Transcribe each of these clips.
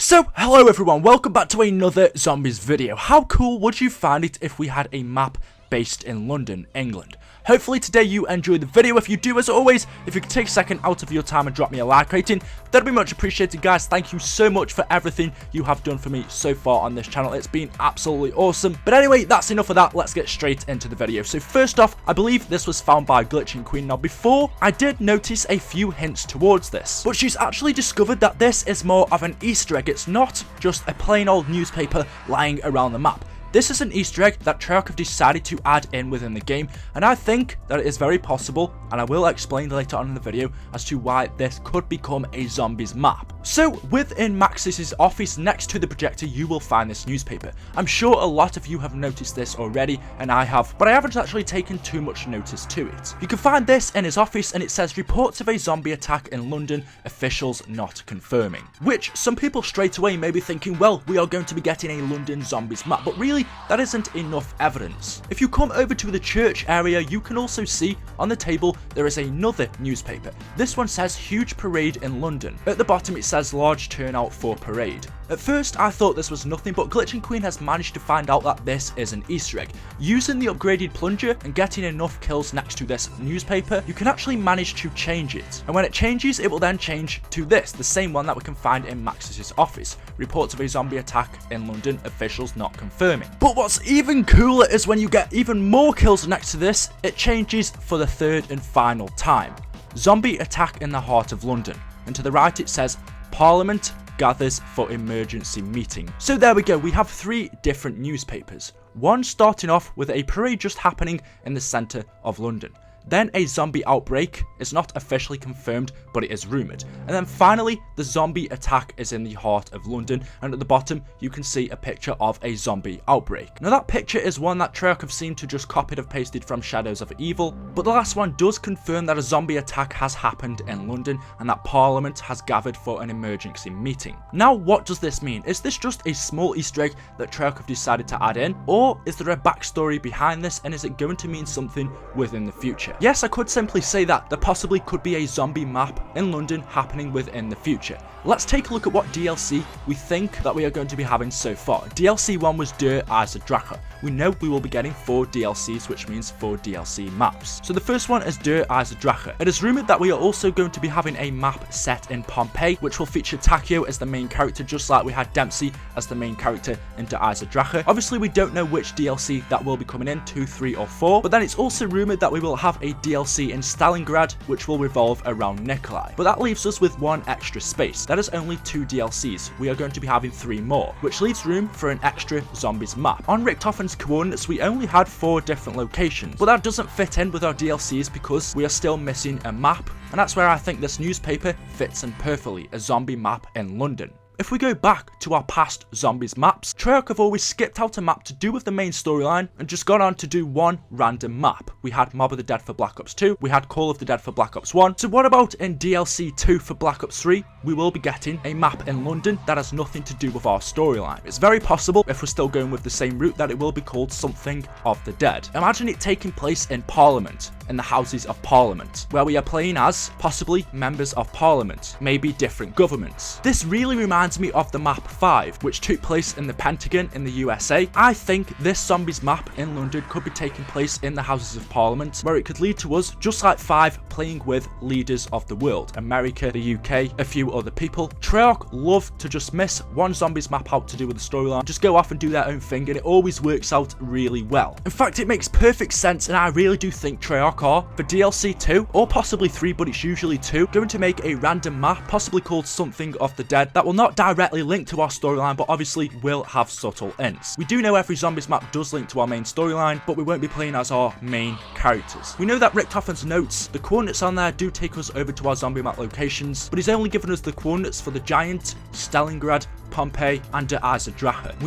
So, hello everyone, welcome back to another zombies video. How cool would you find it if we had a map based in London, England? Hopefully today you enjoyed the video. If you do, as always, if you could take a second out of your time and drop me a like rating, that'd be much appreciated, guys. Thank you so much for everything you have done for me so far on this channel. It's been absolutely awesome. But anyway, that's enough of that. Let's get straight into the video. So first off, I believe this was found by Glitching Queen. Now before, I did notice a few hints towards this, but she's actually discovered that this is more of an Easter egg. It's not just a plain old newspaper lying around the map. This is an Easter egg that Treyarch have decided to add in within the game, and I think that it is very possible, and I will explain later on in the video as to why this could become a zombies map. So within Max's office next to the projector you will find this newspaper. I'm sure a lot of you have noticed this already, and I have, but I haven't actually taken too much notice to it. You can find this in his office and it says reports of a zombie attack in London, officials not confirming. Which some people straight away may be thinking, well, we are going to be getting a London zombies map, but really that isn't enough evidence. If you come over to the church area, you can also see on the table there is another newspaper. This one says huge parade in London. At the bottom it says large turnout for parade. At first I thought this was nothing, but Glitching Queen has managed to find out that this is an Easter egg. Using the upgraded plunger and getting enough kills next to this newspaper, you can actually manage to change it. And when it changes, it will then change to this, the same one that we can find in Max's office. Reports of a zombie attack in London, officials not confirming. But what's even cooler is when you get even more kills next to this, it changes for the third and final time. Zombie attack in the heart of London. And to the right it says Parliament gathers for emergency meeting. So there we go, we have three different newspapers. One starting off with a parade just happening in the centre of London. Then a zombie outbreak is not officially confirmed, but it is rumoured. And then finally, the zombie attack is in the heart of London, and at the bottom you can see a picture of a zombie outbreak. Now that picture is one that Treyarch have seemed to just copied and pasted from Shadows of Evil, but the last one does confirm that a zombie attack has happened in London and that Parliament has gathered for an emergency meeting. Now what does this mean? Is this just a small Easter egg that Treyarch have decided to add in, or is there a backstory behind this, and is it going to mean something within the future? Yes, I could simply say that there possibly could be a zombie map in London happening within the future. Let's take a look at what DLC we think that we are going to be having so far. DLC 1 was Eisendrache. We know we will be getting 4 DLCs, which means 4 DLC maps. So the first one is Eisendrache. It is rumoured that we are also going to be having a map set in Pompeii, which will feature Takio as the main character, just like we had Dempsey as the main character in Eisendrache. Obviously, we don't know which DLC that will be coming in, 2, 3, or 4, but then it's also rumoured that we will have a DLC in Stalingrad, which will revolve around Nikolai. But that leaves us with one extra space. That is only 2 DLCs. We are going to be having 3 more, which leaves room for an extra zombies map. On Richtofen's coordinates, we only had 4 different locations, but that doesn't fit in with our DLCs because we are still missing a map, and that's where I think this newspaper fits in perfectly, a zombie map in London. If we go back to our past zombies maps, Treyarch have always skipped out a map to do with the main storyline and just gone on to do one random map. We had Mob of the Dead for Black Ops 2, we had Call of the Dead for Black Ops 1, so what about in DLC 2 for Black Ops 3? We will be getting a map in London that has nothing to do with our storyline. It's very possible, if we're still going with the same route, that it will be called Something of the Dead. Imagine it taking place in Parliament, in the Houses of Parliament, where we are playing as possibly members of Parliament, maybe different governments. This really reminds me of the map 5, which took place in the Pentagon in the USA. I think this zombies map in London could be taking place in the Houses of Parliament, where it could lead to us, just like 5, playing with leaders of the world, America, the UK, a few other people. Treyarch love to just miss one zombies map out to do with the storyline, just go off and do their own thing, and it always works out really well. In fact, it makes perfect sense, and I really do think Treyarch are, for DLC 2, or possibly 3, but it's usually 2, going to make a random map, possibly called Something of the Dead, that will not directly link to our storyline, but obviously will have subtle hints. We do know every zombies map does link to our main storyline, but we won't be playing as our main characters. We know that Richtofen's notes, the coordinates on there do take us over to our zombie map locations, but he's only given us the coordinates for the Giant, Stalingrad, Pompeii, and Eisendrache.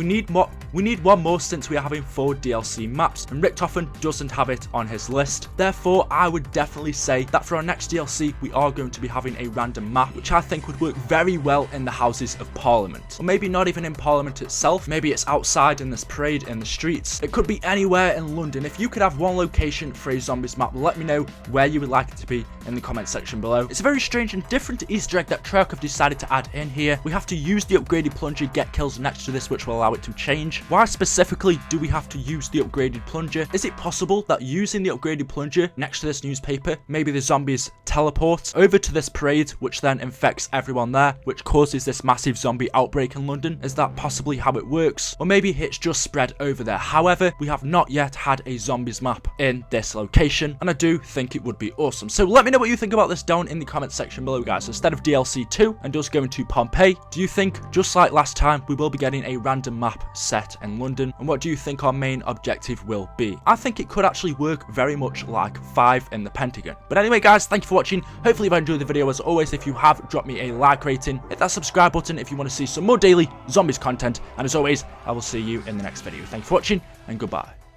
We need one more since we are having 4 DLC maps, and Richtofen doesn't have it on his list. Therefore, I would definitely say that for our next DLC, we are going to be having a random map, which I think would work very well in the Houses of Parliament. Or maybe not even in Parliament itself, maybe it's outside in this parade in the streets. It could be anywhere in London. If you could have one location for a zombies map, let me know where you would like it to be in the comment section below. It's a very strange and different Easter egg that Treyarch have decided to add in here. We have to use the upgraded plunger get kills next to this which will allow it to change? Why specifically do we have to use the upgraded plunger? Is it possible that using the upgraded plunger next to this newspaper, maybe the zombies teleport over to this parade, which then infects everyone there, which causes this massive zombie outbreak in London? Is that possibly how it works? Or maybe it's just spread over there. However, we have not yet had a zombies map in this location, and I do think it would be awesome. So let me know what you think about this down in the comment section below, guys. Instead of DLC 2 and us going to Pompeii, do you think, just like last time, we will be getting a random map set in London? And what do you think our main objective will be? I think it could actually work very much like 5 in the Pentagon. But anyway, guys, thank you for watching. Hopefully you've enjoyed the video. As always, if you have, drop me a like rating, hit that subscribe button if you want to see some more daily zombies content, and as always, I will see you in the next video. Thank you for watching, and goodbye.